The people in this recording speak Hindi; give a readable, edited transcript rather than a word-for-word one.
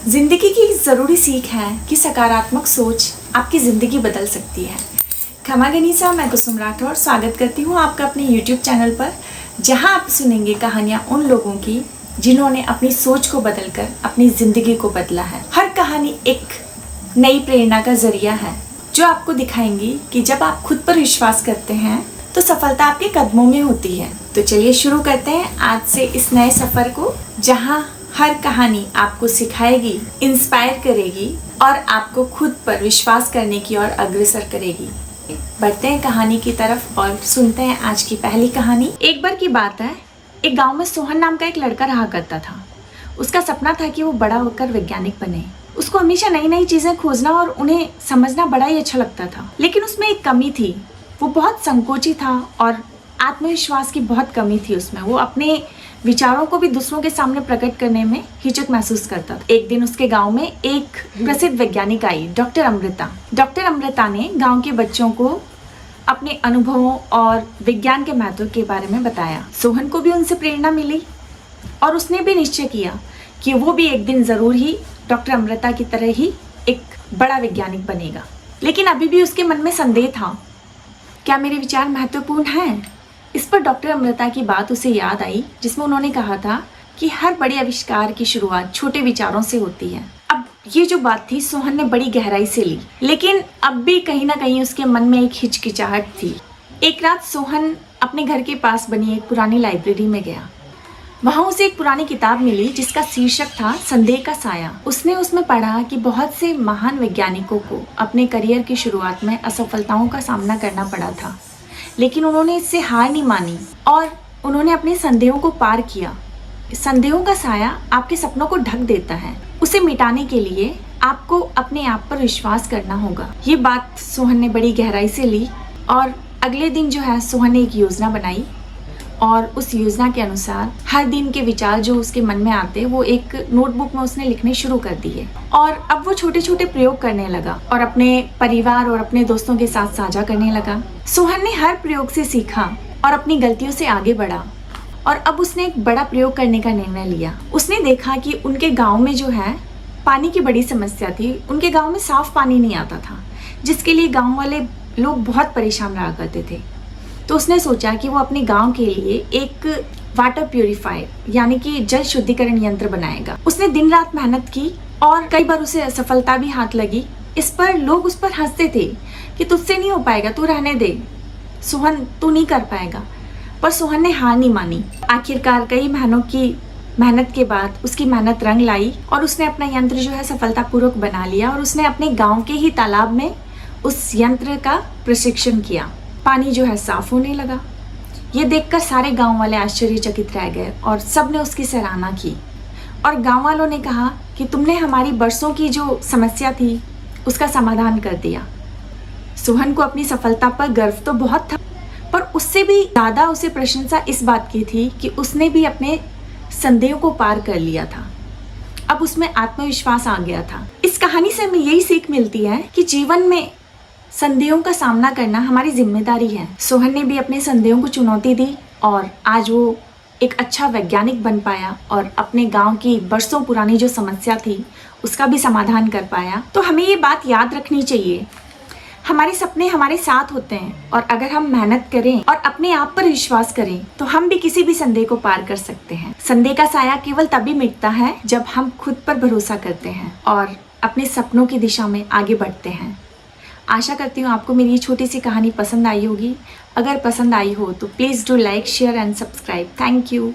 जिंदगी की एक ज़रूरी सीख है कि सकारात्मक सोच आपकी ज़िंदगी बदल सकती है। खमा गनीसा, मैं कुसुम राठौर स्वागत करती हूँ आपका अपने YouTube चैनल पर, जहाँ आप सुनेंगे कहानियाँ उन लोगों की जिन्होंने अपनी सोच को बदलकर अपनी ज़िंदगी को बदला है। हर कहानी एक नई प्रेरणा का जरिया है जो आपको दिखाएंगी कि जब आप खुद पर विश्वास करते हैं तो सफलता आपके कदमों में होती है। तो चलिए शुरू करते हैं आज से इस नए सफ़र को, जहाँ हर कहानी आपको सिखाएगी, इंस्पायर करेगी और आपको खुद पर विश्वास करने की ओर अग्रसर करेगी। बढ़ते हैं कहानी की तरफ और सुनते हैं आज की पहली कहानी। एक बार की बात है, एक गांव में सोहन नाम का एक लड़का रहा करता था। उसका सपना था कि वो बड़ा होकर वैज्ञानिक बने। उसको हमेशा नई नई चीज़ें खोजना और उन्हें समझना बड़ा ही अच्छा लगता था। लेकिन उसमें एक कमी थी, वो बहुत संकोची था और आत्मविश्वास की बहुत कमी थी उसमें। वो अपने विचारों को भी दूसरों के सामने प्रकट करने में हिचक महसूस करता था। एक दिन उसके गांव में एक प्रसिद्ध वैज्ञानिक आई, डॉक्टर अमृता। डॉक्टर अमृता ने गांव के बच्चों को अपने अनुभवों और विज्ञान के महत्व के बारे में बताया। सोहन को भी उनसे प्रेरणा मिली और उसने भी निश्चय किया कि वो भी एक दिन जरूर ही डॉक्टर अमृता की तरह ही एक बड़ा वैज्ञानिक बनेगा। लेकिन अभी भी उसके मन में संदेह था, क्या मेरे विचार महत्वपूर्ण हैं? इस पर डॉक्टर अमृता की बात उसे याद आई, जिसमें उन्होंने कहा था कि हर बड़े आविष्कार की शुरुआत छोटे विचारों से होती है। अब ये जो बात थी सोहन ने बड़ी गहराई से ली, लेकिन अब भी कहीं ना कहीं उसके मन में एक हिचकिचाहट थी। एक रात सोहन अपने घर के पास बनी एक पुरानी लाइब्रेरी में गया। वहाँ उसे एक पुरानी किताब मिली जिसका शीर्षक था संदेह का साया। उसने उसमें पढ़ा कि बहुत से महान वैज्ञानिकों को अपने करियर की शुरुआत में असफलताओं का सामना करना पड़ा था, लेकिन उन्होंने इससे हार नहीं मानी और उन्होंने अपने संदेहों को पार किया। संदेहों का साया आपके सपनों को ढक देता है। उसे मिटाने के लिए आपको अपने आप पर विश्वास करना होगा। ये बात सोहन ने बड़ी गहराई से ली और अगले दिन जो है सोहन ने एक योजना बनाई और उस योजना के अनुसार हर दिन के विचार जो उसके मन में आते वो एक नोटबुक में उसने लिखने शुरू कर दिए। और अब वो छोटे छोटे प्रयोग करने लगा और अपने परिवार और अपने दोस्तों के साथ साझा करने लगा। सोहन ने हर प्रयोग से सीखा और अपनी गलतियों से आगे बढ़ा और अब उसने एक बड़ा प्रयोग करने का निर्णय लिया। उसने देखा कि उनके गाँव में जो है पानी की बड़ी समस्या थी। उनके गाँव में साफ पानी नहीं आता था, जिसके लिए गाँव वाले लोग बहुत परेशान रहा करते थे। तो उसने सोचा कि वो अपने गांव के लिए एक वाटर प्यूरिफायर यानी कि जल शुद्धिकरण यंत्र बनाएगा। उसने दिन रात मेहनत की और कई बार उसे असफलता भी हाथ लगी। इस पर लोग उस पर हंसते थे कि तुझसे नहीं हो पाएगा, तू रहने दे सोहन, तू नहीं कर पाएगा। पर सोहन ने हार नहीं मानी। आखिरकार कई महीनों की मेहनत के बाद उसकी मेहनत रंग लाई और उसने अपना यंत्र जो है सफलतापूर्वक बना लिया और उसने अपने गाँव के ही तालाब में उस यंत्र का प्रशिक्षण किया। पानी जो है साफ होने लगा। ये देखकर सारे गांव वाले आश्चर्यचकित रह गए और सब ने उसकी सराहना की और गांव वालों ने कहा कि तुमने हमारी बरसों की जो समस्या थी उसका समाधान कर दिया। सोहन को अपनी सफलता पर गर्व तो बहुत था, पर उससे भी ज़्यादा उसे प्रशंसा इस बात की थी कि उसने भी अपने संदेहों को पार कर लिया था। अब उसमें आत्मविश्वास आ गया था। इस कहानी से हमें यही सीख मिलती है कि जीवन में संदेहों का सामना करना हमारी जिम्मेदारी है। सोहन ने भी अपने संदेहों को चुनौती दी और आज वो एक अच्छा वैज्ञानिक बन पाया और अपने गांव की बरसों पुरानी जो समस्या थी उसका भी समाधान कर पाया। तो हमें ये बात याद रखनी चाहिए, हमारे सपने हमारे साथ होते हैं और अगर हम मेहनत करें और अपने आप पर विश्वास करें तो हम भी किसी भी संदेह को पार कर सकते हैं। संदेह का साया केवल तभी मिटता है जब हम खुद पर भरोसा करते हैं और अपने सपनों की दिशा में आगे बढ़ते हैं। आशा करती हूँ आपको मेरी ये छोटी सी कहानी पसंद आई होगी। अगर पसंद आई हो तो please do like, share and subscribe. Thank you.